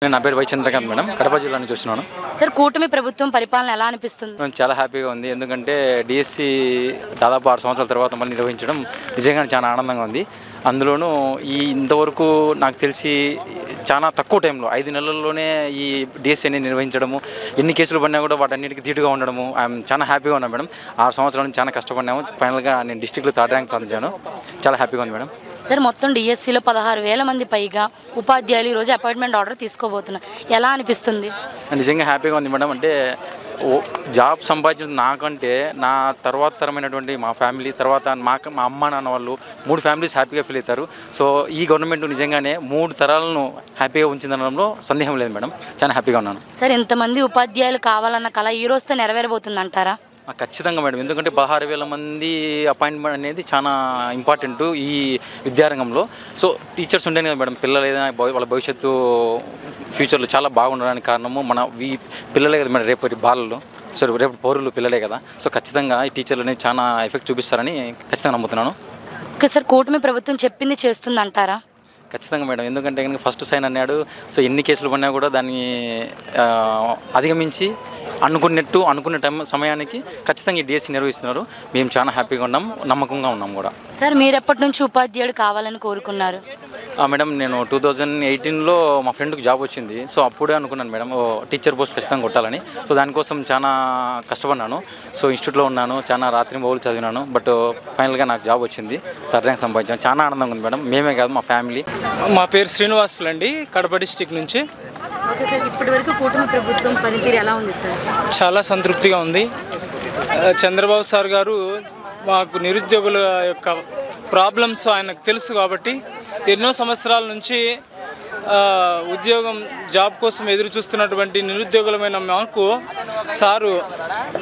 నేను నా పేరు వై చంద్రకాంత్ మేడం, కడప జిల్లా నుంచి వచ్చినాను. సార్, కూటమి ప్రభుత్వం పరిపాలన ఎలా అనిపిస్తుంది? చాలా హ్యాపీగా ఉంది. ఎందుకంటే డిఎస్సి దాదాపు 6 సంవత్సరాల తర్వాత మళ్ళీ నిర్వహించడం నిజంగానే చాలా ఆనందంగా ఉంది. అందులోనూ ఇంతవరకు నాకు తెలిసి చాలా తక్కువ టైంలో 5 నెలల్లోనే ఈ డిఎస్సి అనేది నిర్వహించడము, ఎన్ని కేసులు పడినా కూడా వాటన్నిటికీ ధీటుగా ఉండడము, ఐఎమ్ చాలా హ్యాపీగా ఉన్నాను మేడం. 6 సంవత్సరాల నుంచి చాలా కష్టపడినాము. ఫైనల్గా నేను డిస్ట్రిక్ట్లో 3rd ర్యాంక్ సాధించాను. చాలా హ్యాపీగా ఉంది మేడం. సార్, మొత్తం డిఎస్సిలో 16,000 మంది పైగా ఉపాధ్యాయులు ఈరోజు అపాయింట్మెంట్ ఆర్డర్ తీసుకోబోతున్నారు. ఎలా అనిపిస్తుంది? నిజంగా హ్యాపీగా ఉంది మేడం. అంటే జాబ్ సంపాదించిన నాకంటే నా తర్వాత తరమైనటువంటి మా ఫ్యామిలీ తర్వాత మా అమ్మ నాన్న వాళ్ళు 3 ఫ్యామిలీస్ హ్యాపీగా ఫీల్ అవుతారు. సో ఈ గవర్నమెంట్ నిజంగానే 3 తరాలను హ్యాపీగా ఉంచిందనడంలో సందేహం లేదు మేడం. చాలా హ్యాపీగా ఉన్నాను. సార్, ఇంతమంది ఉపాధ్యాయులు కావాలన్న కళ ఈ రోజుతో నెరవేరబోతుంది అంటారా? ఖచ్చితంగా మేడం. ఎందుకంటే 16,000 మంది అపాయింట్మెంట్ అనేది చాలా ఇంపార్టెంట్ ఈ విద్యారంగంలో. సో టీచర్స్ ఉంటేనే కదా మేడం పిల్లలు ఏదైనా వాళ్ళ భవిష్యత్తు ఫ్యూచర్లో చాలా బాగుండడానికి కారణము మన ఈ పిల్లలే కదా మేడం, రేపటి బాలలు, రేపు పౌరులు పిల్లలే కదా. సో ఖచ్చితంగా ఈ టీచర్లు అనేది చాలా ఎఫెక్ట్ చూపిస్తారని ఖచ్చితంగా నమ్ముతున్నాను. ఓకే సార్, కూటమి ప్రభుత్వం చెప్పింది చేస్తుంది అంటారా? ఖచ్చితంగా మేడం. ఎందుకంటే కనుక ఫస్ట్ సైన్ అన్నాడు. సో ఎన్ని కేసులు పడినా కూడా దాన్ని అధిగమించి అనుకున్న సమయానికి ఖచ్చితంగా ఈ డిఎస్సి నిర్వహిస్తున్నారు. మేము చాలా హ్యాపీగా ఉన్నాం, నమ్మకంగా ఉన్నాం కూడా. సార్, మీరు ఎప్పటి నుంచి ఉపాధ్యాయుడు కావాలని కోరుకున్నారు? మేడం, నేను 2018లో మా ఫ్రెండ్కి జాబ్ వచ్చింది. సో అప్పుడే అనుకున్నాను మేడం, టీచర్ పోస్ట్ ఖచ్చితంగా కొట్టాలని. సో దానికోసం చాలా కష్టపడినాను. సో ఇన్స్టిట్యూట్లో ఉన్నాను, చాలా రాత్రి బౌలు చదివినాను. బట్ ఫైనల్గా నాకు జాబ్ వచ్చింది, 3rd ర్యాంక్ సంపాదించాను. చాలా ఆనందంగా ఉంది మేడం. మేమే కాదు, మా ఫ్యామిలీ. మా పేరు శ్రీనివాసులు అండి, కడప డిస్టిక్ నుంచి. ఓకే సార్, ఇప్పటివరకు కూటమి ప్రభుత్వం పనితీరు ఎలా ఉంది సార్? చాలా సంతృప్తిగా ఉంది. చంద్రబాబు సార్ గారు మాకు నిరుద్యోగుల యొక్క ప్రాబ్లమ్స్ ఆయనకు తెలుసు కాబట్టి ఎన్నో సంవత్సరాల నుంచి జాబ్ కోసం ఎదురు చూస్తున్నటువంటి నిరుద్యోగులమైన మాకు సారు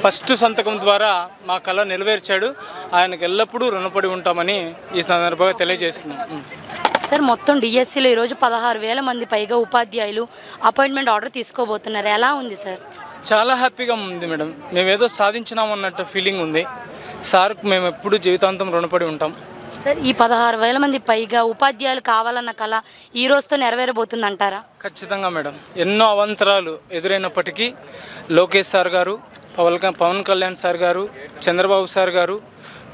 ఫస్ట్ సంతకం ద్వారా మా కళ నెరవేర్చాడు. ఆయనకు ఎల్లప్పుడూ రుణపడి ఉంటామని ఈ సందర్భంగా తెలియజేస్తున్నాం. సార్, మొత్తం డిఎస్సిలో ఈరోజు 16,000 మంది పైగా ఉపాధ్యాయులు అపాయింట్మెంట్ ఆర్డర్ తీసుకోబోతున్నారు. ఎలా ఉంది సార్? చాలా హ్యాపీగా ఉంది మేడం. మేమేదో సాధించినామన్నట్టు ఫీలింగ్ ఉంది. సార్కు మేము ఎప్పుడు జీవితాంతం రుణపడి ఉంటాం. సార్, ఈ 16,000 మంది పైగా ఉపాధ్యాయులు కావాలన్న కళ ఈ రోజుతో నెరవేరబోతుంది అంటారా? ఖచ్చితంగా మేడం. ఎన్నో అవాంతరాలు ఎదురైనప్పటికీ లోకేష్ సార్ గారు, పవన్ కళ్యాణ్ సార్ గారు, చంద్రబాబు సార్ గారు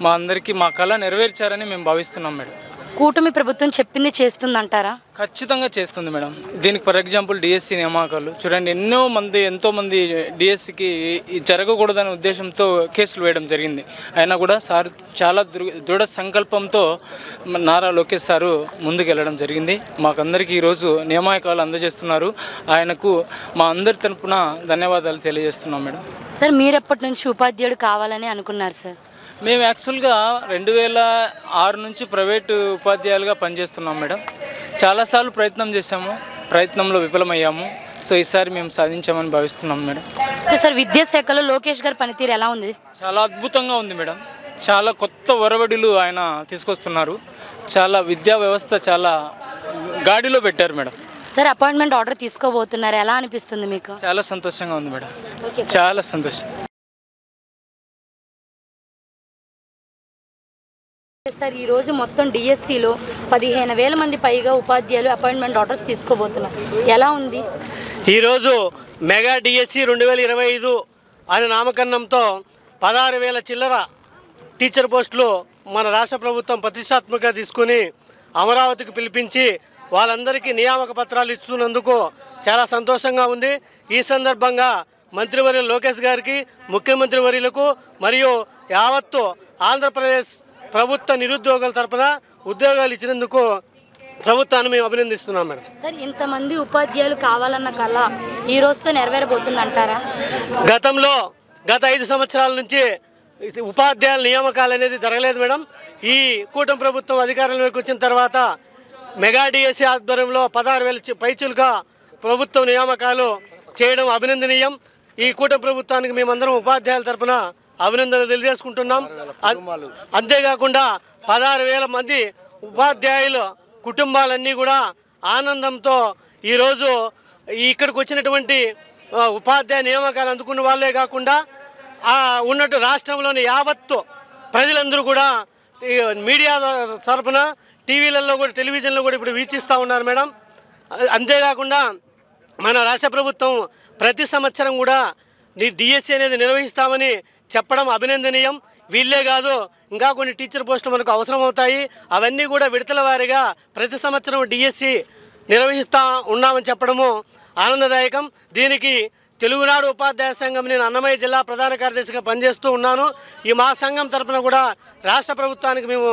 మా అందరికీ మా కళ నెరవేర్చారని మేము భావిస్తున్నాం మేడం. కూటమి ప్రభుత్వం చెప్పింది చేస్తుందంటారా? ఖచ్చితంగా చేస్తుంది మేడం. దీనికి ఫర్ ఎగ్జాంపుల్ డిఎస్సి నియామకాలు చూడండి, ఎంతోమంది డిఎస్సికి జరగకూడదనే ఉద్దేశంతో కేసులు వేయడం జరిగింది. అయినా కూడా సార్ చాలా దృఢ సంకల్పంతో నారా లోకేష్ సారు ముందుకెళ్ళడం జరిగింది. మాకందరికీ ఈరోజు నియామకాలు అందజేస్తున్నారు. ఆయనకు మా అందరి తరపున ధన్యవాదాలు తెలియజేస్తున్నాం మేడం. సార్, మీరు ఎప్పటి నుంచి ఉపాధ్యాయుడు కావాలని అనుకున్నారు సార్? మేము యాక్చువల్గా 2006 నుంచి ప్రైవేటు ఉపాధ్యాయులుగా పనిచేస్తున్నాం మేడం. చాలాసార్లు ప్రయత్నం చేశాము, ప్రయత్నంలో విఫలమయ్యాము. సో ఈసారి మేము సాధించామని భావిస్తున్నాం మేడం. సార్, విద్యాశాఖలో లోకేష్ గారి పనితీరు ఎలా ఉంది? చాలా అద్భుతంగా ఉంది మేడం. చాలా కొత్త ఒరవడిలు ఆయన తీసుకొస్తున్నారు. చాలా విద్యా వ్యవస్థ చాలా గాడిలో పెట్టారు మేడం. సార్, అపాయింట్మెంట్ ఆర్డర్ తీసుకోబోతున్నారు. ఎలా అనిపిస్తుంది మీకు? చాలా సంతోషంగా ఉంది మేడం. చాలా సంతోషం. సార్, ఈరోజు మొత్తం డిఎస్సిలో 15,000 మంది పైగా ఉపాధ్యాయులు అపాయింట్మెంట్ ఆర్డర్స్ తీసుకోబోతున్నారు. ఎలా ఉంది? ఈరోజు మెగా డిఎస్సి 2025 అనే నామకరణంతో 16,000 చిల్లర టీచర్ పోస్టులు మన రాష్ట్ర ప్రభుత్వం ప్రతిష్టాత్మకంగా తీసుకుని అమరావతికి పిలిపించి వాళ్ళందరికీ నియామక పత్రాలు ఇస్తున్నందుకు చాలా సంతోషంగా ఉంది. ఈ సందర్భంగా మంత్రివర్యులు లోకేష్ గారికి, ముఖ్యమంత్రి వర్యులకు మరియు యావత్తు ఆంధ్రప్రదేశ్ ప్రభుత్వ నిరుద్యోగుల తరపున ఉద్యోగాలు ఇచ్చినందుకు ప్రభుత్వాన్ని మేము అభినందిస్తున్నాం మేడం. సార్, ఇంతమంది ఉపాధ్యాయులు కావాలన్న కళ ఈ రోజుతో నెరవేరబోతుంది అంటారా? గత 5 సంవత్సరాల నుంచి ఉపాధ్యాయుల నియామకాలు అనేది జరగలేదు మేడం. ఈ కూటమి ప్రభుత్వం అధికారంలోకి వచ్చిన తర్వాత మెగా డిఎస్సి ఆధ్వర్యంలో 16,000 పైచులుగా ప్రభుత్వ నియామకాలు చేయడం అభినందనీయం. ఈ కూటమి ప్రభుత్వానికి మేమందరం ఉపాధ్యాయుల తరపున అభినందనలు తెలియజేసుకుంటున్నాం. అంతేకాకుండా 16,000 మంది ఉపాధ్యాయుల కుటుంబాలన్నీ కూడా ఆనందంతో ఈరోజు ఇక్కడికి వచ్చినటువంటి ఉపాధ్యాయ నియామకాలు అందుకున్న వాళ్ళే కాకుండా ఉన్నట్టు రాష్ట్రంలోని యావత్తు ప్రజలందరూ కూడా మీడియా తరపున టీవీలలో కూడా టెలివిజన్లో కూడా ఇప్పుడు వీక్షిస్తూ ఉన్నారు మేడం. అంతేకాకుండా మన రాష్ట్ర ప్రభుత్వం ప్రతి సంవత్సరం కూడా డిఎస్సి అనేది నిర్వహిస్తామని చెప్పడం అభినందనీయం. వీళ్ళే కాదు, ఇంకా కొన్ని టీచర్ పోస్టులు మనకు అవసరం అవుతాయి. అవన్నీ కూడా విడతల వారీగా ప్రతి సంవత్సరం డిఎస్సి నిర్వహిస్తూ ఉన్నామని చెప్పడము ఆనందదాయకం. దీనికి తెలుగునాడు ఉపాధ్యాయ సంఘం, నేను అన్నమయ్య జిల్లా ప్రధాన కార్యదర్శిగా పనిచేస్తూ ఉన్నాను. ఈ మా సంఘం తరఫున కూడా రాష్ట్ర ప్రభుత్వానికి మేము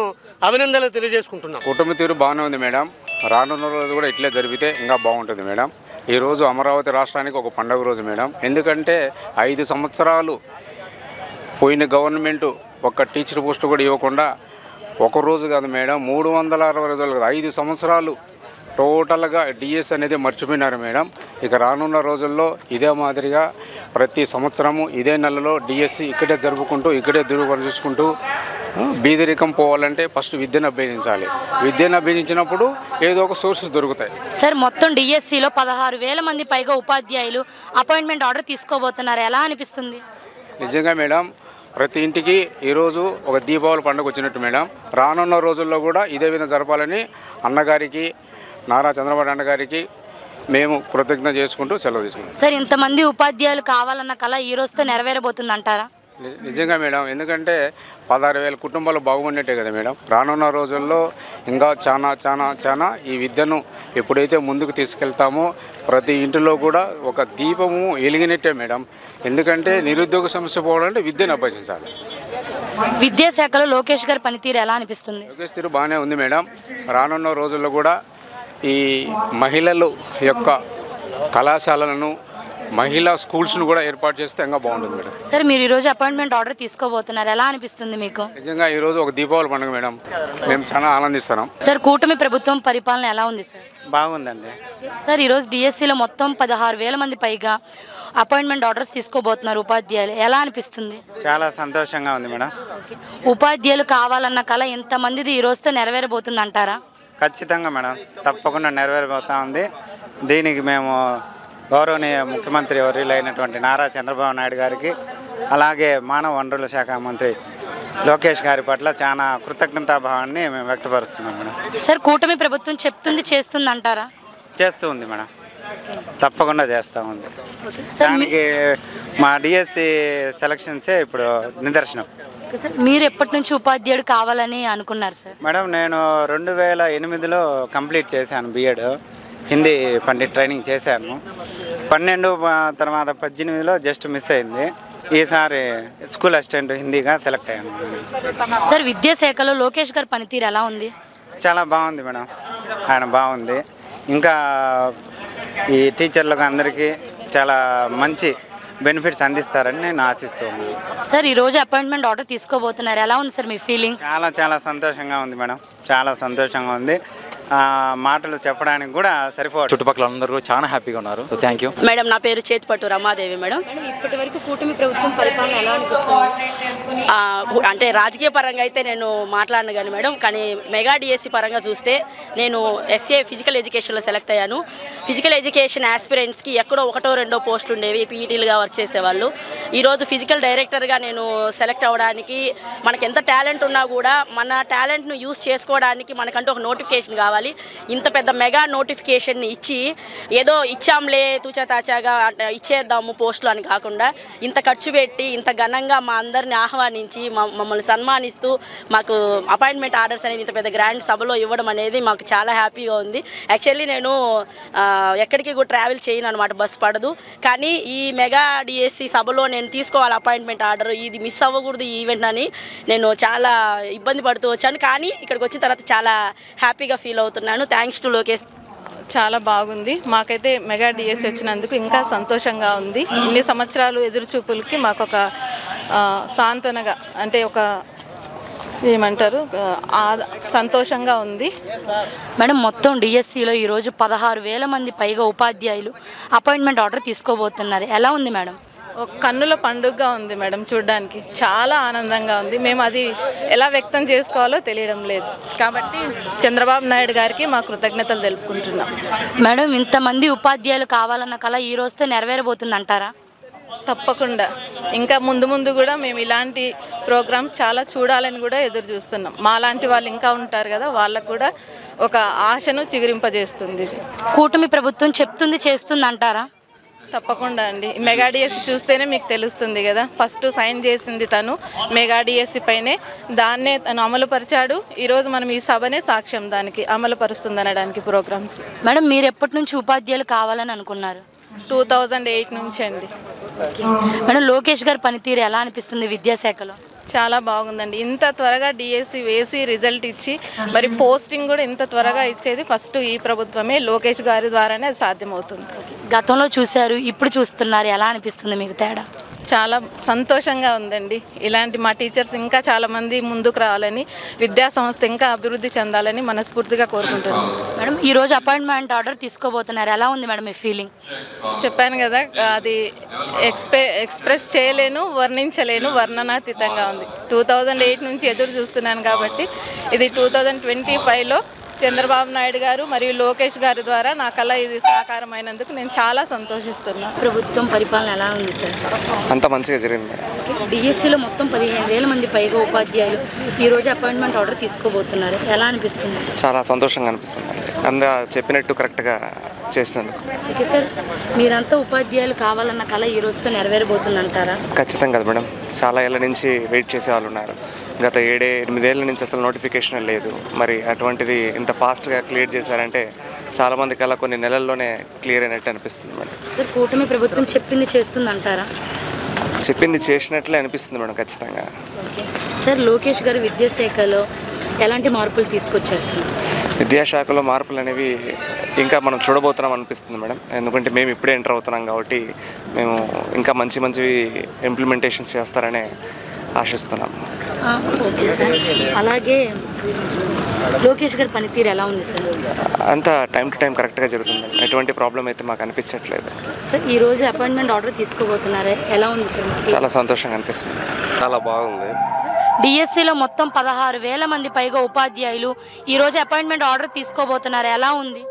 అభినందనలు తెలియజేసుకుంటున్నాం. కుటుంబ తీరు బాగానే ఉంది మేడం. రానున్న రోజు కూడా ఇట్లే జరిగితే ఇంకా బాగుంటుంది మేడం. ఈరోజు అమరావతి రాష్ట్రానికి ఒక పండుగ రోజు మేడం. ఎందుకంటే 5 సంవత్సరాలు పోయిన గవర్నమెంటు ఒక్క టీచర్ పోస్టు కూడా ఇవ్వకుండా ఒక రోజు కాదు మేడం, 360 రోజులు కాదు, 5 సంవత్సరాలు టోటల్గా డిఎస్ అనేది మర్చిపోయినారు మేడం. ఇక రానున్న రోజుల్లో ఇదే మాదిరిగా ప్రతి సంవత్సరము ఇదే నెలలో డిఎస్సి ఇక్కడే జరుపుకుంటూ ఇక్కడే దురుపరుచుకుంటూ బీదరికం పోవాలంటే ఫస్ట్ విద్యను అభ్యసించాలి. విద్యను అభ్యసించినప్పుడు ఏదో ఒక సోర్సెస్ దొరుకుతాయి. సార్, మొత్తం డిఎస్సిలో 16,000 మంది పైగా ఉపాధ్యాయులు అపాయింట్మెంట్ ఆర్డర్ తీసుకోబోతున్నారు. ఎలా అనిపిస్తుంది? నిజంగా మేడం, ప్రతి ఇంటికి ఈరోజు ఒక దీపావళి పండుగ వచ్చినట్టు మేడం. రానున్న రోజుల్లో కూడా ఇదే విధంగా జరపాలని అన్నగారికి, నారా చంద్రబాబు నాయుడు గారికి మేము కృతజ్ఞత చేసుకుంటూ సెలవు తీసుకుంటాం. సార్, ఇంతమంది ఉపాధ్యాయులు కావాలన్న కళ ఈ రోజుతో నెరవేరబోతుంది అంటారా? నిజంగా మేడం, ఎందుకంటే 16,000 కుటుంబాలు బాగున్నట్టే కదా మేడం. రానున్న రోజుల్లో ఇంకా చాలా ఈ విద్యను ఎప్పుడైతే ముందుకు తీసుకెళ్తామో ప్రతి ఇంటిలో కూడా ఒక దీపము వెలిగినట్టే మేడం. ఎందుకంటే నిరుద్యోగ సమస్య పోవాలంటే విద్యను అభ్యసించాలి. విద్యాశాఖలో లోకేష్ గారి పనితీరు ఎలా అనిపిస్తుంది? లోకేష్ తీరు బాగానే ఉంది మేడం. రానున్న రోజుల్లో కూడా ఈ మహిళలు యొక్క కళాశాలలను, మహిళా స్కూల్స్ను కూడా ఏర్పాటు చేస్తే ఇంకా బాగుంటుంది మేడం. సార్, మీరు ఈరోజు అపాయింట్మెంట్ ఆర్డర్ తీసుకోబోతున్నారు. ఎలా అనిపిస్తుంది మీకు? నిజంగా ఈరోజు ఒక దీపావళి పండుగ మేడం. మేము చాలా ఆనందిస్తున్నాం. సార్, కూటమి ప్రభుత్వం పరిపాలన ఎలా ఉంది సార్? బాగుందండి. సార్, ఈరోజు డిఎస్సిలో మొత్తం 16,000 మంది పైగా అపాయింట్మెంట్ ఆర్డర్స్ తీసుకోబోతున్నారు ఉపాధ్యాయులు. ఎలా అనిపిస్తుంది? చాలా సంతోషంగా ఉంది మేడం. ఉపాధ్యాయులు కావాలన్న కళ ఎంతమందిది ఈ రోజుతో నెరవేరబోతుంది అంటారా? ఖచ్చితంగా మేడం, తప్పకుండా నెరవేరబోతా ఉంది. దీనికి మేము గౌరవనీయ ముఖ్యమంత్రి వర్యులైనటువంటి నారా చంద్రబాబు నాయుడు గారికి, అలాగే మానవ వనరుల శాఖ మంత్రి లోకేష్ గారి పట్ల చాలా కృతజ్ఞతాభావాన్ని మేము వ్యక్తపరుస్తున్నాం మేడం. సార్, కూటమి ప్రభుత్వం చెప్తుంది చేస్తుంది అంటారా? చేస్తూ ఉంది మేడం, తప్పకుండా చేస్తూ ఉంది. దానికి మా డిఎస్సి సెలక్షన్సే ఇప్పుడు నిదర్శనం. సార్, మీరు ఎప్పటి నుంచి ఉపాధ్యాయుడు కావాలని అనుకున్నారు సార్? మేడం, నేను 2008లో కంప్లీట్ చేశాను బీఎడ్. హిందీ పండిట్ ట్రైనింగ్ చేశాను. 12 తర్వాత 18లో జస్ట్ మిస్ అయింది. ఈసారి స్కూల్ అసిస్టెంట్ హిందీగా సెలెక్ట్ అయ్యాను. సార్, విద్యాశాఖలో లోకేష్ గారి పనితీరు ఎలా ఉంది? చాలా బాగుంది మేడం, ఆయన బాగుంది. ఇంకా ఈ టీచర్లకు అందరికీ చాలా మంచి బెనిఫిట్స్ అందిస్తారని నేను ఆశిస్తూ ఉన్నాను. సార్, ఈరోజు అపాయింట్మెంట్ ఆర్డర్ తీసుకోబోతున్నారు. ఎలా ఉంది సార్ మీ ఫీలింగ్? చాలా సంతోషంగా ఉంది మేడం, చాలా సంతోషంగా ఉంది. మాటలు చెప్పడానికి కూడా సరిపోదు. చుట్టుపక్కల అందరూ కూడా చాలా హ్యాపీగా ఉన్నారు. Thank you madam. నా పేరు చేతిపట్టు రమాదేవి మేడం. ఇప్పటి వరకు కూటమి ప్రభుత్వం పరిపాలన ఎలా అనిపిస్తుంది? అంటే రాజకీయ పరంగా అయితే నేను మాట్లాడను కానీ మేడం, కానీ మెగా డిఎస్సి పరంగా చూస్తే నేను ఎస్ఏ ఫిజికల్ ఎడ్యుకేషన్లో సెలెక్ట్ అయ్యాను. ఫిజికల్ ఎడ్యుకేషన్ ఆస్పిరెంట్స్కి ఎక్కడో 1-2 పోస్టులు ఉండేవి, పీఈటీలుగా వర్క్ చేసేవాళ్ళు. ఈరోజు ఫిజికల్ డైరెక్టర్గా నేను సెలెక్ట్ అవ్వడానికి, మనకి ఎంత టాలెంట్ ఉన్నా కూడా మన టాలెంట్ను యూస్ చేసుకోవడానికి మనకంటూ ఒక నోటిఫికేషన్ కావాలి. ఇంత పెద్ద మెగా నోటిఫికేషన్ ఇచ్చి ఏదో ఇచ్చాంలే తూచాతాచాగా ఇచ్చేద్దాము పోస్టులు అని కాకుండా ఇంత ఖర్చు పెట్టి ఇంత ఘనంగా మా అందరిని ఆహ్వానించి మమ్మల్ని సన్మానిస్తూ మాకు అపాయింట్మెంట్ ఆర్డర్స్ అనేది ఇంత పెద్ద గ్రాండ్ సభలో ఇవ్వడం అనేది మాకు చాలా హ్యాపీగా ఉంది. యాక్చువల్లీ నేను ఎక్కడికి కూడా ట్రావెల్ చేయను అనమాట, బస్సు పడదు. కానీ ఈ మెగా డిఎస్సి సభలో నేను తీసుకోవాలి అపాయింట్మెంట్ ఆర్డర్, ఇది మిస్ అవ్వకూడదు ఈ ఈవెంట్ అని నేను చాలా ఇబ్బంది పడుతూ వచ్చాను. కానీ ఇక్కడికి వచ్చిన తర్వాత చాలా హ్యాపీగా ఫీల్ అవుతున్నాను. Thanks to Lokesh. చాలా బాగుంది. మాకైతే మెగా డిఎస్సి వచ్చినందుకు ఇంకా సంతోషంగా ఉంది. ఇన్ని సంవత్సరాలు ఎదురుచూపులకి మాకు ఒక సాంత్వనగా, అంటే ఒక ఏమంటారు, సంతోషంగా ఉంది మేడం. మొత్తం డిఎస్సిలో ఈరోజు 16,000 మంది పైగా ఉపాధ్యాయులు అపాయింట్మెంట్ ఆర్డర్ తీసుకోబోతున్నారు. ఎలా ఉంది మేడం? ఒక కన్నుల పండుగగా ఉంది మేడం, చూడడానికి చాలా ఆనందంగా ఉంది. మేము అది ఎలా వ్యక్తం చేసుకోవాలో తెలియడం లేదు. కాబట్టి చంద్రబాబు నాయుడు గారికి మా కృతజ్ఞతలు తెలుపుకుంటున్నాం. మేడం, ఇంతమంది ఉపాధ్యాయులు కావాలన్న కళ ఈ రోజుతో నెరవేరబోతుంది అంటారా? తప్పకుండా ఇంకా ముందు ముందు కూడా మేము ఇలాంటి ప్రోగ్రామ్స్ చాలా చూడాలని కూడా ఎదురు చూస్తున్నాం. మాలాంటి వాళ్ళు ఇంకా ఉంటారు కదా, వాళ్ళకు కూడా ఒక ఆశను చిగురింపజేస్తుంది ఇది. కూటమి ప్రభుత్వం చెప్తుంది చేస్తుంది అంటారా? తప్పకుండా అండి. మెగా డిఎస్సి చూస్తేనే మీకు తెలుస్తుంది కదా. ఫస్ట్ సైన్ చేసింది తను మెగా డిఎస్సి పైనే, దాన్నే తను అమలుపరిచాడు. ఈరోజు మనం ఈ సభనే సాక్ష్యం దానికి అమలుపరుస్తుంది అనడానికి ప్రోగ్రామ్స్. మేడం మీరు ఎప్పటి నుంచి ఉపాధ్యాయులు కావాలని అనుకున్నారు? 2008 నుంచి అండి. మేడం లోకేష్ గారి పనితీరు ఎలా అనిపిస్తుంది విద్యాశాఖలో? చాలా బాగుందండి. ఇంత త్వరగా డిఎస్సి వేసి రిజల్ట్ ఇచ్చి మరి పోస్టింగ్ కూడా ఇంత త్వరగా ఇచ్చేది ఫస్ట్ ఈ ప్రభుత్వమే, లోకేష్ గారి ద్వారానే అది సాధ్యమవుతుంది. గతంలో చూశారు, ఇప్పుడు చూస్తున్నారు, ఎలా అనిపిస్తుంది మీకు తేడా? చాలా సంతోషంగా ఉందండి. ఇలాంటి మా టీచర్స్ ఇంకా చాలామంది ముందుకు రావాలని, విద్యా సంస్థ ఇంకా అభివృద్ధి చెందాలని మనస్ఫూర్తిగా కోరుకుంటున్నాను. మేడం ఈరోజు అపాయింట్మెంట్ ఆర్డర్ తీసుకోబోతున్నారు, ఎలా ఉంది మేడం మీ ఫీలింగ్? చెప్పాను కదా, అది ఎక్స్ప్రెస్ చేయలేను, వర్ణించలేను, వర్ణనాతీతంగా ఉంది. 2008 నుంచి ఎదురు చూస్తున్నాను కాబట్టి ఇది 2025లో చంద్రబాబు నాయుడు గారు మరియు లోకేష్ గారి ద్వారా నా కళ ఇది సాకారమైనందుకు నేను చాలా సంతోషిస్తున్నాను. ప్రభుత్వం పరిపాలన ఎలా ఉంది సార్? అంత మంచిగా జరిగింది. డిఎస్సిలో మొత్తం 15,000 మంది పైగా ఉపాధ్యాయులు ఈరోజు అపాయింట్మెంట్ ఆర్డర్ తీసుకోబోతున్నారు, ఎలా అనిపిస్తుంది? చాలా సంతోషంగా అనిపిస్తుంది అండి, చెప్పినట్టు కరెక్ట్గా చేసినందుకు. ఓకే సార్, మీరంతా ఉపాధ్యాయులు కావాలన్న కళ ఈ రోజుతో నెరవేరబోతుందంటారా? ఖచ్చితంగా కదా మేడం, చాలా ఏళ్ళ నుంచి వెయిట్ చేసే వాళ్ళు ఉన్నారు. గత 7-8 ఏళ్ళ నుంచి అసలు నోటిఫికేషన్ లేదు. మరి అటువంటిది ఇంత ఫాస్ట్గా క్లియర్ చేశారంటే చాలామందికి అలా కొన్ని నెలల్లోనే క్లియర్ అయినట్టు అనిపిస్తుంది మేడం. సార్ కూటమి ప్రభుత్వం చెప్పింది చేస్తుంది అంటారా? చెప్పింది చేసినట్లే అనిపిస్తుంది మేడం, ఖచ్చితంగా. ఓకే సార్, లోకేష్ గారు విద్యాశాఖలో ఎలాంటి మార్పులు తీసుకొచ్చారు సార్? విద్యాశాఖలో మార్పులు అనేవి ఇంకా మనం చూడబోతున్నాం అనిపిస్తుంది మేడం. ఎందుకంటే మేము ఇప్పుడే ఎంటర్ అవుతున్నాం కాబట్టి మేము ఇంకా మంచివి ఇంప్లిమెంటేషన్స్ చేస్తారనే ఆశిస్తున్నాం. ఓకే సార్, అలాగే లోకేష్ గారి పనితీరు ఎలా ఉంది సార్? అంతా టైం టు టైం కరెక్ట్గా జరుగుతుంది మేడం, ఎటువంటి ప్రాబ్లం అయితే మాకు అనిపించట్లేదు. సార్ ఈరోజు అపాయింట్మెంట్ ఆర్డర్ తీసుకోబోతున్నారు, ఎలా ఉంది సార్? చాలా సంతోషంగా అనిపిస్తుంది. చాలా బాగుంది. డిఎస్సిలో మొత్తం 16,000 మంది పైగా ఉపాధ్యాయులు ఈరోజు అపాయింట్మెంట్ ఆర్డర్ తీసుకోబోతున్నారు, ఎలా ఉంది?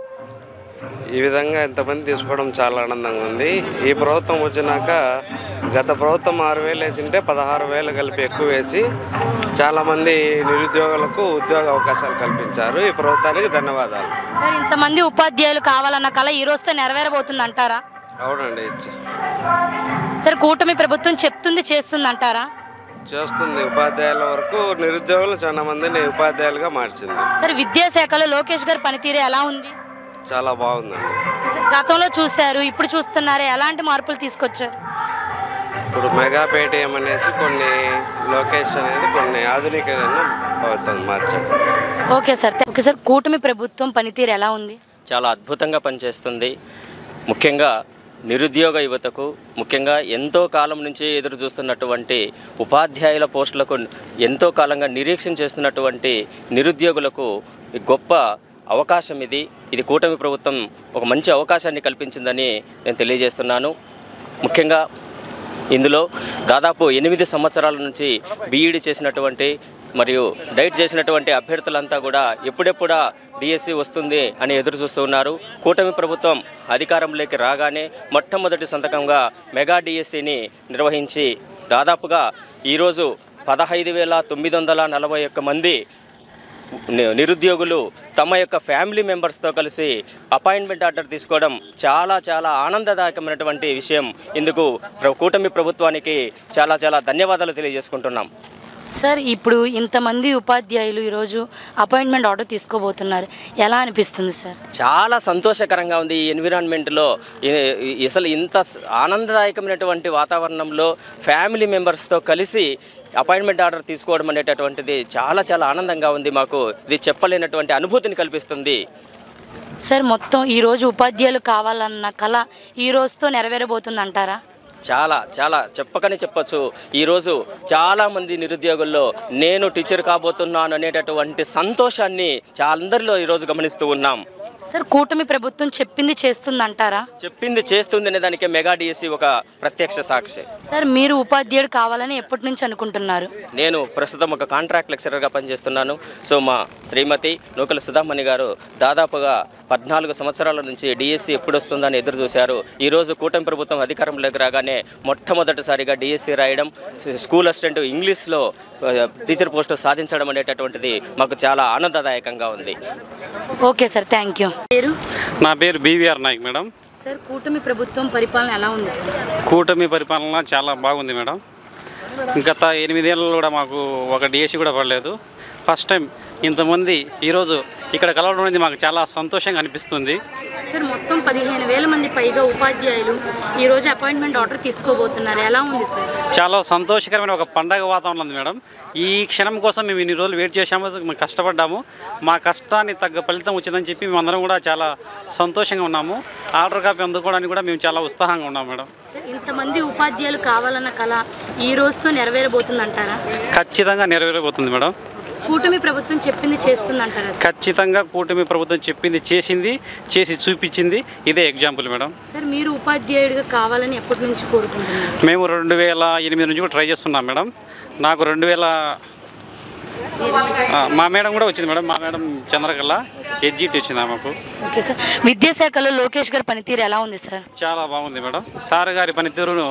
ఈ విధంగా ఇంతమంది తీసుకోవడం చాలా ఆనందంగా ఉంది. ఈ ప్రభుత్వం వచ్చినాక గత ప్రభుత్వం 6,000 వేసింటే 16,000 కలిపి ఎక్కువ వేసి చాలామంది నిరుద్యోగులకు ఉద్యోగ అవకాశాలు కల్పించారు. ఈ ప్రభుత్వానికి ధన్యవాదాలు. సార్ ఇంతమంది ఉపాధ్యాయులు కావాలన్న కళ ఈ రోజుతో నెరవేరబోతుంది అంటారా? అవునండి, సార్ కూటమి ప్రభుత్వం చెప్తుంది చేస్తుంది అంటారా? చేస్తుంది. ఉపాధ్యాయుల వరకు నిరుద్యోగులు చాలా మందిని ఉపాధ్యాయులుగా మార్చింది. సార్ విద్యాశాఖలో లోకేష్ గారి పనితీరు ఎలా ఉంది? చాలా బాగుందండి. గతంలో చూశారు, ఇప్పుడు చూస్తున్నారు, ఎలాంటి మార్పులు తీసుకొచ్చారు? ఇప్పుడు మెగా పేటీఎం అనేసి కొన్ని లొకేషన్ అనేది కొన్ని ఆధునికంగా అవుతుంది మార్చారు. ఓకే సార్, కూటమి ప్రభుత్వం పనితీరు ఎలా ఉంది? చాలా అద్భుతంగా పనిచేస్తుంది. ముఖ్యంగా నిరుద్యోగ యువతకు, ముఖ్యంగా ఎంతో కాలం నుంచి ఎదురు చూస్తున్నటువంటి ఉపాధ్యాయుల పోస్టులకు ఎంతో కాలంగా నిరీక్షణ చేస్తున్నటువంటి నిరుద్యోగులకు గొప్ప అవకాశం ఇది కూటమి ప్రభుత్వం ఒక మంచి అవకాశాన్ని కల్పించిందని నేను తెలియజేస్తున్నాను. ముఖ్యంగా ఇందులో దాదాపు 8 సంవత్సరాల నుంచి బీఈడీ చేసినటువంటి మరియు డైట్ చేసినటువంటి అభ్యర్థులంతా కూడా ఎప్పుడెప్పుడా డిఎస్సి వస్తుంది అని ఎదురు చూస్తూ ఉన్నారు. కూటమి ప్రభుత్వం అధికారంలోకి రాగానే మొట్టమొదటి సంతకంగా మెగా డిఎస్సిని నిర్వహించి దాదాపుగా ఈరోజు 15,941 మంది నిరుద్యోగులు తమ యొక్క ఫ్యామిలీ మెంబర్స్తో కలిసి అపాయింట్మెంట్ ఆర్డర్ తీసుకోవడం చాలా ఆనందదాయకమైనటువంటి విషయం. ఇందుకు కూటమి ప్రభుత్వానికి చాలా ధన్యవాదాలు తెలియజేసుకుంటున్నాం. సార్ ఇప్పుడు ఇంతమంది ఉపాధ్యాయులు ఈరోజు అపాయింట్మెంట్ ఆర్డర్ తీసుకోబోతున్నారు, ఎలా అనిపిస్తుంది సార్? చాలా సంతోషకరంగా ఉంది. ఈ ఎన్విరాన్మెంట్లో అసలు ఇంత ఆనందదాయకమైనటువంటి వాతావరణంలో ఫ్యామిలీ మెంబర్స్తో కలిసి అపాయింట్మెంట్ ఆర్డర్ తీసుకోవడం అనేటటువంటిది చాలా ఆనందంగా ఉంది. మాకు ఇది చెప్పలేనటువంటి అనుభూతిని కల్పిస్తుంది. సార్ మొత్తం ఈరోజు ఉపాధ్యాయులు కావాలన్న కళ ఈ రోజుతో నెరవేరబోతుంది అంటారా? చాలా చెప్పకనే చెప్పచ్చు. ఈరోజు చాలామంది నిరుద్యోగుల్లో నేను టీచర్ కాబోతున్నాను అనేటటువంటి సంతోషాన్ని అందరిలో ఈరోజు గమనిస్తూ ఉన్నాం. సార్ కూటమి ప్రభుత్వం చెప్పింది చేస్తుందంటారా? చెప్పింది చేస్తుంది అనే దానికి మెగా డిఎస్సి ఒక ప్రత్యక్ష సాక్షి. సార్ మీరు ఉపాధ్యాయుడు కావాలని ఎప్పటి నుంచి అనుకుంటున్నారు? నేను ప్రస్తుతం ఒక కాంట్రాక్ట్ లెక్చరర్గా పనిచేస్తున్నాను. సో మా శ్రీమతి నూకల సుధామణి గారు దాదాపుగా 14 సంవత్సరాల నుంచి డిఎస్సి ఎప్పుడు వస్తుందని ఎదురు చూశారు. ఈరోజు కూటమి ప్రభుత్వం అధికారంలోకి రాగానే మొట్టమొదటిసారిగా డిఎస్సి రాయడం, స్కూల్ అసిస్టెంట్ ఇంగ్లీష్లో టీచర్ పోస్టు సాధించడం అనేటటువంటిది మాకు చాలా ఆనందదాయకంగా ఉంది. Okay sir, thank you. పేరు? నా పేరు బీవీఆర్ నాయక్ మేడం. సార్ కూటమి ప్రభుత్వం పరిపాలన ఎలా ఉంది సార్? కూటమి పరిపాలన చాలా బాగుంది మేడం. గత 8 ఏళ్ళలో కూడా మాకు ఒక డిఎస్సి కూడా పడలేదు. ఫస్ట్ టైం ఇంతమంది ఈరోజు ఇక్కడ కలవడం అనేది మాకు చాలా సంతోషంగా అనిపిస్తుంది. సార్ మొత్తం 15,000 మంది పైగా ఉపాధ్యాయులు ఈరోజు అపాయింట్మెంట్ ఆర్డర్ తీసుకోబోతున్నారు. ఎలా ఉంది సార్? చాలా సంతోషకరమైన ఒక పండగ వాతావరణం ఉంది మేడం. ఈ క్షణం కోసం మేము ఇన్ని రోజులు వెయిట్ చేశాము, మేము కష్టపడ్డాము. మా కష్టాన్ని తగ్గ ఫలితం వచ్చిందని చెప్పి మేమందరం కూడా చాలా సంతోషంగా ఉన్నాము. ఆర్డర్ కాపీ అందుకోవడానికి కూడా మేము చాలా ఉత్సాహంగా ఉన్నాం మేడం. ఇంతమంది ఉపాధ్యాయులు కావాలన్న కళ ఈ రోజుతో నెరవేరబోతుందంటారా? ఖచ్చితంగా నెరవేరబోతుంది మేడం. కూటమి ప్రభుత్వం చెప్పింది చేస్తుందంటారా? ఖచ్చితంగా కూటమి ప్రభుత్వం చెప్పింది చేసి చూపించింది. ఇదే ఎగ్జాంపుల్ మేడం. సార్ మీరు ఉపాధ్యాయుడిగా కావాలని ఎప్పటి నుంచి కోరుకుంటున్నారు? మేము 2008 నుంచి కూడా ట్రై చేస్తున్నాం మేడం. నాకు 2000 మా మేడం కూడా వచ్చింది మేడం. మా మేడం చంద్రకళ ఎడ్జిట్ వచ్చింది ఆమెకు. ఓకే సార్, విద్యాశాఖలో లోకేష్ గారి పనితీరు ఎలా ఉంది సార్? చాలా బాగుంది మేడం. సార్ గారి పనితీరును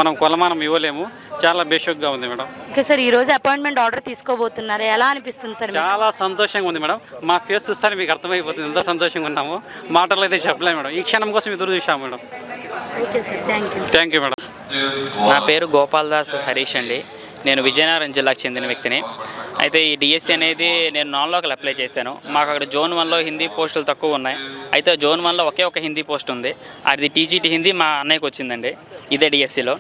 మనం కొలమానం ఇవ్వలేము. చాలా బేషక్గా ఉంది మేడం. ఓకే సార్, ఈరోజు అపాయింట్మెంట్ ఆర్డర్ తీసుకోబోతున్నారు, ఎలా అనిపిస్తుంది సార్? చాలా సంతోషంగా ఉంది మేడం. మా ఫేస్ చూస్తే మీకు అర్థమైపోతుంది ఎంత సంతోషంగా ఉన్నాము. మాటలు అయితే చెప్పలేము మేడం. ఈ క్షణం కోసం ఎదురు చూసాము madam. Okay sir, thank you madam. నా పేరు గోపాల్దాస్ హరీష్ అండి. నేను విజయనగరం జిల్లాకు చెందిన వ్యక్తిని. అయితే ఈ డిఎస్సి అనేది నేను నాన్ లోకల్ అప్లై చేశాను. మాకు అక్కడ జోన్ 1లో హిందీ పోస్టులు తక్కువ ఉన్నాయి. అయితే జోన్ 1లో ఒకే ఒక హిందీ పోస్ట్ ఉంది. అది టీజీటీ హిందీ మా అన్నయ్యకి వచ్చిందండి ఇదే డిఎస్సిలో.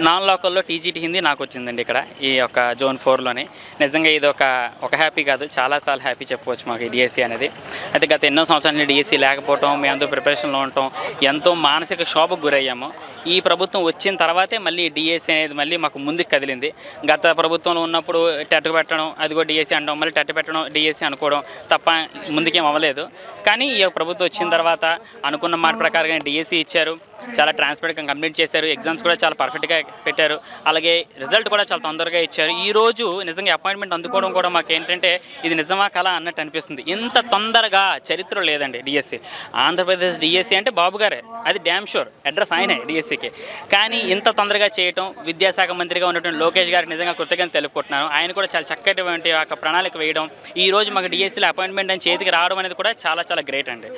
నాన్ లోకల్లో టీజీటీ హిందీ నాకు వచ్చిందండి ఇక్కడ ఈ యొక్క జోన్ 4లోని. నిజంగా ఇది ఒక హ్యాపీ కాదు, చాలా హ్యాపీ చెప్పుకోవచ్చు మాకు ఈ డిఎస్సి అనేది. అయితే గత ఎన్నో సంవత్సరాల నుంచి డిఎస్సి లేకపోవటం, మేము అందరూ ప్రిపరేషన్లో ఉండటం, ఎంతో మానసిక శోభకు గురయ్యాము. ఈ ప్రభుత్వం వచ్చిన తర్వాతే మళ్ళీ డిఎస్సి అనేది మళ్ళీ మాకు ముందుకు కదిలింది. గత ప్రభుత్వంలో ఉన్నప్పుడు టెట్ పెట్టడం, అదిగో డిఎస్సి అనడం, మళ్ళీ టెట్ పెట్టడం, డిఎస్సి అనుకోవడం తప్ప ముందుకేం అవ్వలేదు. కానీ ఈ ప్రభుత్వం వచ్చిన తర్వాత అనుకున్న మాట ప్రకారంగా డిఎస్సి ఇచ్చారు. చాలా ట్రాన్స్పరెంట్గా కంప్లీట్ చేశారు. ఎగ్జామ్స్ కూడా చాలా పర్ఫెక్ట్గా పెట్టారు. అలాగే రిజల్ట్ కూడా చాలా తొందరగా ఇచ్చారు. ఈరోజు నిజంగా అపాయింట్మెంట్ అందుకోవడం కూడా మాకు ఏంటంటే ఇది నిజమా కళ అన్నట్టు అనిపిస్తుంది. ఇంత తొందరగా చరిత్ర లేదండి డిఎస్సి. ఆంధ్రప్రదేశ్ డిఎస్సి అంటే బాబు గారే, అది డ్యామ్ షూర్ అడ్రస్ ఆయనే డిఎస్సికి. కానీ ఇంత తొందరగా చేయటం, విద్యాశాఖ మంత్రిగా ఉన్నటువంటి లోకేష్ గారికి నిజంగా కృతజ్ఞతలు తెలుపుకుంటున్నాను. ఆయన కూడా చాలా చక్కటి ఒక ప్రణాళిక వేయడం, ఈ రోజు మాకు డిఎస్సిలో అపాయింట్మెంట్ అని చేతికి రావడం అనేది కూడా చాలా గ్రేట్ అండి.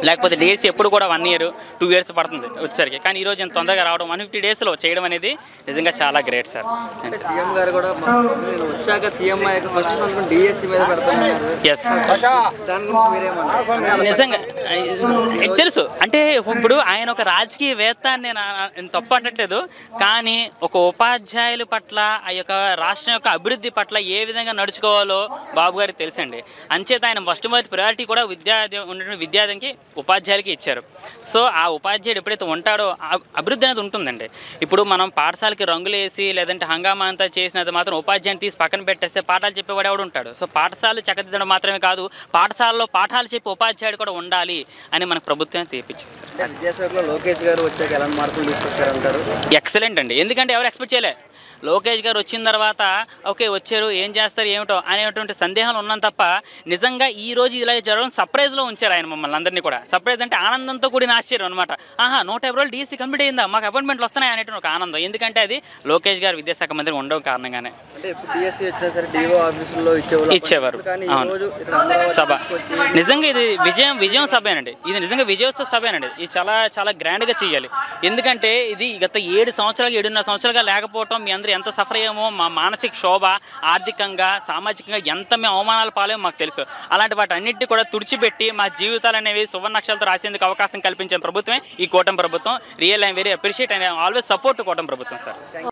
లేకపోతే డిఎస్సి ఎప్పుడు కూడా 1 year 2 years పడుతుంది వచ్చేసరికి. కానీ ఈరోజు ఇంత తొందరగా రావడం 150 daysలో చేయడం అనేది నిజంగా చాలా గ్రేట్ సార్. సీఎం గారు కూడా వచ్చాక సీఎం ఫస్ట్ సంతకం డిఎస్సి మీద పెడతారు. ఎస్, నిజంగా తెలుసు. అంటే ఇప్పుడు ఆయన ఒక రాజకీయవేత్త అని నేను తప్పు అనట్లేదు. కానీ ఒక ఉపాధ్యాయుల పట్ల ఆ యొక్క రాష్ట్రం యొక్క అభివృద్ధి పట్ల ఏ విధంగా నడుచుకోవాలో బాబు గారికి తెలుసండి. అంచేత ఆయన మొట్టమొదటి ప్రయారిటీ కూడా విద్యార్థికి ఉపాధ్యాయులకి ఇచ్చారు. సో ఆ ఉపాధ్యాయుడు ఎప్పుడైతే ఉంటాడో అభివృద్ధి అనేది ఉంటుందండి. ఇప్పుడు మనం పాఠశాలకి రంగులు వేసి లేదంటే హంగామా అంతా చేసినది మాత్రం ఉపాధ్యాయుని తీసి పక్కన పెట్టేస్తే పాఠాలు చెప్పేవాడు ఎవడు ఉంటాడు. సో పాఠశాలలు చక్కదిద్దడం మాత్రమే కాదు, పాఠశాలలో పాఠాలు చెప్పి ఉపాధ్యాయుడు కూడా ఉండాలి అని మనకు ప్రభుత్వం తీర్పించింది సార్. విద్యాశాఖలో లోకేష్ గారు వచ్చాక ఎలా మార్పులు తీసుకొచ్చారంటారు? ఎక్సలెంట్ అండి. ఎందుకంటే ఎవరు ఎక్స్పెక్ట్ చేయలే. లోకేష్ గారు వచ్చిన తర్వాత ఓకే వచ్చారు, ఏం చేస్తారు ఏమిటో అనేటువంటి సందేహాలు ఉన్నాను తప్ప నిజంగా ఈ రోజు ఇలా జరగడం సర్ప్రైజ్లో ఉంచారు ఆయన మమ్మల్ని అందరినీ కూడా. సర్ప్రైజ్ అంటే ఆనందంతో కూడిన ఆశ్చర్యం అనమాట. 150 రోజులు డిఎస్సి కంప్లీట్ అయిందా, మాకు అపాయింట్మెంట్లు వస్తున్నాయి అనేటువంటి ఒక ఆనందం. ఎందుకంటే అది లోకేష్ గారు విద్యాశాఖ మంత్రి ఉండడం కారణంగానే. అంటే డిఎస్సి వచ్చినా సరే డిఓ ఆఫీసుల్లో ఇచ్చేవారు. అవును, సభ నిజంగా ఇది విజయం సభేనండి. ఇది నిజంగా విజయోత్సవ సభేనండి. ఇది చాలా గ్రాండ్గా చేయాలి. ఎందుకంటే ఇది గత 7 సంవత్సరాలుగా లేకపోవటం మీ అందరూ ఎంత సఫర్ అయ్యామో, మా మానసిక శోభ, ఆర్థికంగా సామాజికంగా ఎంత మేము అవమానాలు పాలేమో మాకు తెలుసు. అలాంటి వాటి అన్నింటినీ కూడా తుడిచిపెట్టి మా జీవితాలు అనేవి సువర్ణాక్షరాలతో రాసేందుకు అవకాశం కల్పించిన ప్రభుత్వమే ఈ కూటమి ప్రభుత్వం. Real I'm very appreciate and always support కూటమి ప్రభుత్వం సార్.